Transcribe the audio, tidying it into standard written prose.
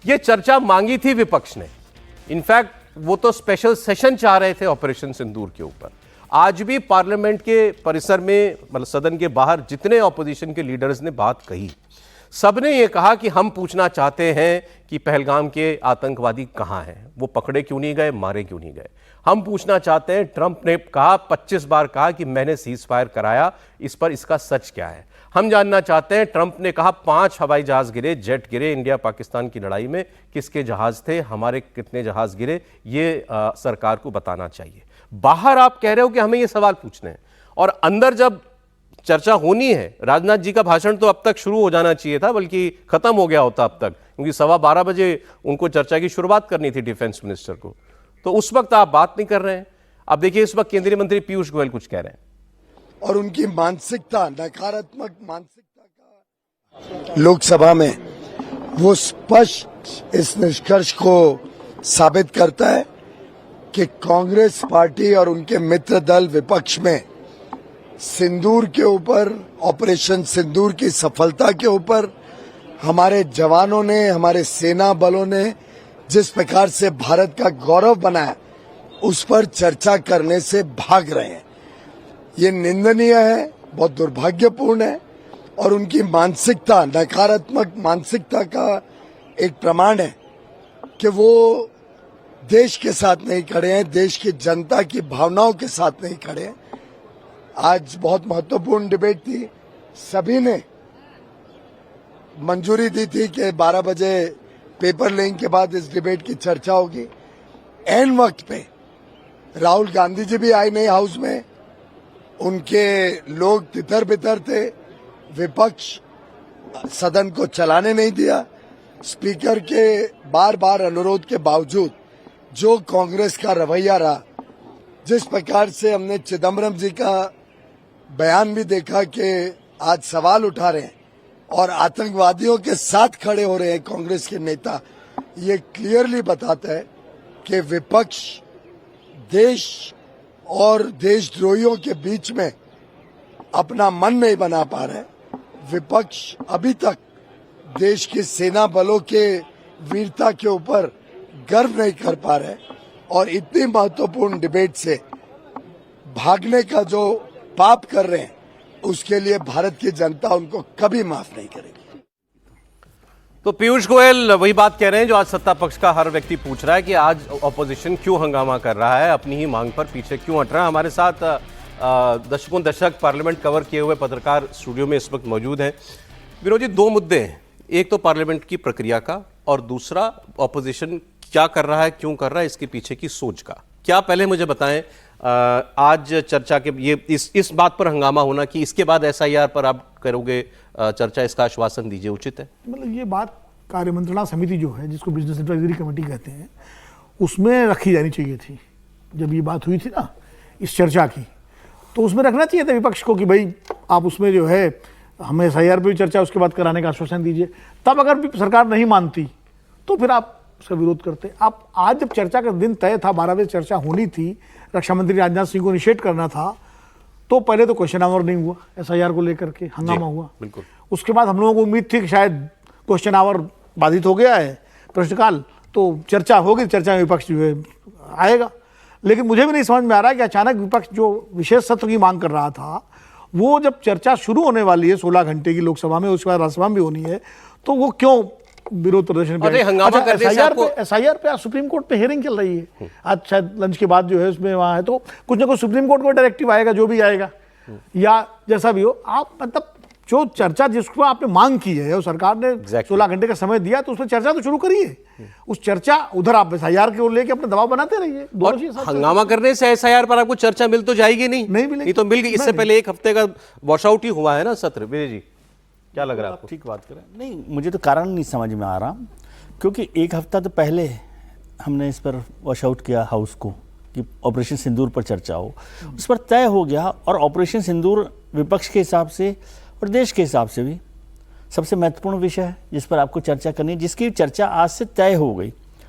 ये चर्चा मांगी थी विपक्ष ने। इनफैक्ट वो तो स्पेशल सेशन चाह रहे थे ऑपरेशन सिंदूर के ऊपर। आज भी पार्लियामेंट के परिसर में, मतलब सदन के बाहर जितने ऑपोजिशन के लीडर्स ने बात कही, सबने ये कहा कि हम पूछना चाहते हैं कि पहलगाम के आतंकवादी कहां हैं, वो पकड़े क्यों नहीं गए, मारे क्यों नहीं गए। हम पूछना चाहते हैं, ट्रंप ने कहा 25 बार कहा कि मैंने सीज फायर कराया, इस पर इसका सच क्या है। हम जानना चाहते हैं, ट्रंप ने कहा 5 हवाई जहाज गिरे, जेट गिरे इंडिया पाकिस्तान की लड़ाई में, किसके जहाज थे, हमारे कितने जहाज गिरे, ये सरकार को बताना चाहिए। बाहर आप कह रहे हो कि हमें ये सवाल पूछने हैं, और अंदर जब चर्चा होनी है, राजनाथ जी का भाषण तो अब तक शुरू हो जाना चाहिए था, बल्कि खत्म हो गया होता अब तक, क्योंकि 12:15 बजे उनको चर्चा की शुरुआत करनी थी डिफेंस मिनिस्टर को, तो उस वक्त आप बात नहीं कर रहे हैं। अब देखिए इस वक्त केंद्रीय मंत्री पीयूष गोयल कुछ कह रहे हैं, और उनकी मानसिकता, नकारात्मक मानसिकता का लोकसभा में वो स्पष्ट इस निष्कर्ष को साबित करता है कि कांग्रेस पार्टी और उनके मित्र दल विपक्ष में सिंदूर के ऊपर, ऑपरेशन सिंदूर की सफलता के ऊपर हमारे जवानों ने, हमारे सेना बलों ने जिस प्रकार से भारत का गौरव बनाया, उस पर चर्चा करने से भाग रहे हैं। ये निंदनीय है, बहुत दुर्भाग्यपूर्ण है, और उनकी मानसिकता, नकारात्मक मानसिकता का एक प्रमाण है कि वो देश के साथ नहीं खड़े हैं, देश की जनता की भावनाओं के साथ नहीं खड़े हैं। आज बहुत महत्वपूर्ण डिबेट थी, सभी ने मंजूरी दी थी कि 12 बजे पेपर लेने के बाद इस डिबेट की चर्चा होगी। एन वक्त पे राहुल गांधी जी भी आए नहीं हाउस में, उनके लोग तितर बितर थे, विपक्ष सदन को चलाने नहीं दिया। स्पीकर के बार बार अनुरोध के बावजूद जो कांग्रेस का रवैया रहा, जिस प्रकार से हमने चिदम्बरम जी का बयान भी देखा कि आज सवाल उठा रहे हैं और आतंकवादियों के साथ खड़े हो रहे हैं कांग्रेस के नेता, ये क्लियरली बताता है कि विपक्ष देश और देशद्रोहियों के बीच में अपना मन नहीं बना पा रहा है। विपक्ष अभी तक देश की सेना बलों के वीरता के ऊपर गर्व नहीं कर पा रहे, और इतनी महत्वपूर्ण डिबेट से भागने का जो पाप कर रहे हैं, उसके लिए भारत की जनता उनको कभी माफ नहीं करेगी। तो पीयूष गोयल वही बात कह रहे हैं जो आज सत्ता पक्ष का हर व्यक्ति पूछ रहा है कि आज ऑपोजिशन क्यों हंगामा कर रहा है, अपनी ही मांग पर पीछे क्यों हट रहा है। हमारे साथ दशकों दशक पार्लियामेंट कवर किए हुए पत्रकार स्टूडियो में इस वक्त मौजूद हैं। विनोद जी, 2 मुद्दे हैं, एक तो पार्लियामेंट की प्रक्रिया का, और दूसरा ऑपोजिशन क्या कर रहा है, क्यों कर रहा है, इसके पीछे की सोच का। क्या पहले मुझे बताएं, आज चर्चा के ये इस बात पर हंगामा होना कि इसके बाद एसआईआर पर आप करोगे चर्चा, इसका आश्वासन दीजिए, उचित है? मतलब ये बात कार्यमंत्रणा समिति जो है, जिसको बिजनेस एडवाइजरी कमेटी कहते हैं, उसमें रखी जानी चाहिए थी। जब ये बात हुई थी ना इस चर्चा की, तो उसमें रखना चाहिए था विपक्ष को कि भाई आप उसमें जो है हमें एसआईआर पर भी चर्चा उसके बाद कराने का आश्वासन दीजिए। तब अगर भी सरकार नहीं मानती तो फिर आप उसका विरोध करते। आप आज जब चर्चा का दिन तय था, 12 बजे चर्चा होनी थी, रक्षा मंत्री राजनाथ सिंह को इनिशिएट करना था, तो पहले तो क्वेश्चन आवर नहीं हुआ, एसआईआर को लेकर के हंगामा हुआ। बिल्कुल। उसके बाद हम लोगों को उम्मीद थी कि शायद क्वेश्चन आवर बाधित हो गया है, प्रश्नकाल, तो चर्चा होगी, चर्चा में विपक्ष जो है आएगा। लेकिन मुझे भी नहीं समझ में आ रहा है कि अचानक विपक्ष जो विशेष सत्र की मांग कर रहा था, वो जब चर्चा शुरू होने वाली है 16 घंटे की लोकसभा में, उसके बाद राज्यसभा में भी होनी है, तो वो क्यों विरोध प्रदर्शन पे? एसआईआर पे आज सुप्रीम कोर्ट पे हियरिंग चल रही है, आज शायद लंच के बाद जो है उसमें वहां है, तो कुछ ना कुछ सुप्रीम कोर्ट को डायरेक्टिव आएगा, जो भी आएगा या जैसा भी हो। आप मतलब जो चर्चा जिसको आपने मांग की है और सरकार ने 16 घंटे का समय दिया, तो उसमें चर्चा तो शुरू करिए। उस चर्चा उधर आप एसआईआर को लेके अपना दबाव बनाते रहिए। हंगामा करने से एसआईआर पर आपको चर्चा मिल तो जाएगी नहीं मिलेगी, तो मिल गई। इससे पहले 1 हफ्ते का वॉश आउट ही हुआ है ना सत्र। विजय जी, क्या लग रहा है आपको? ठीक बात करें। नहीं, मुझे तो कारण नहीं समझ में आ रहा, क्योंकि 1 हफ्ता तो पहले हमने इस पर वॉश आउट किया हाउस को कि ऑपरेशन सिंदूर पर चर्चा हो, उस पर तय हो गया। और ऑपरेशन सिंदूर विपक्ष के हिसाब से और देश के हिसाब से भी सबसे महत्वपूर्ण विषय है जिस पर आपको चर्चा करनी है, जिसकी चर्चा आज से तय हो गई।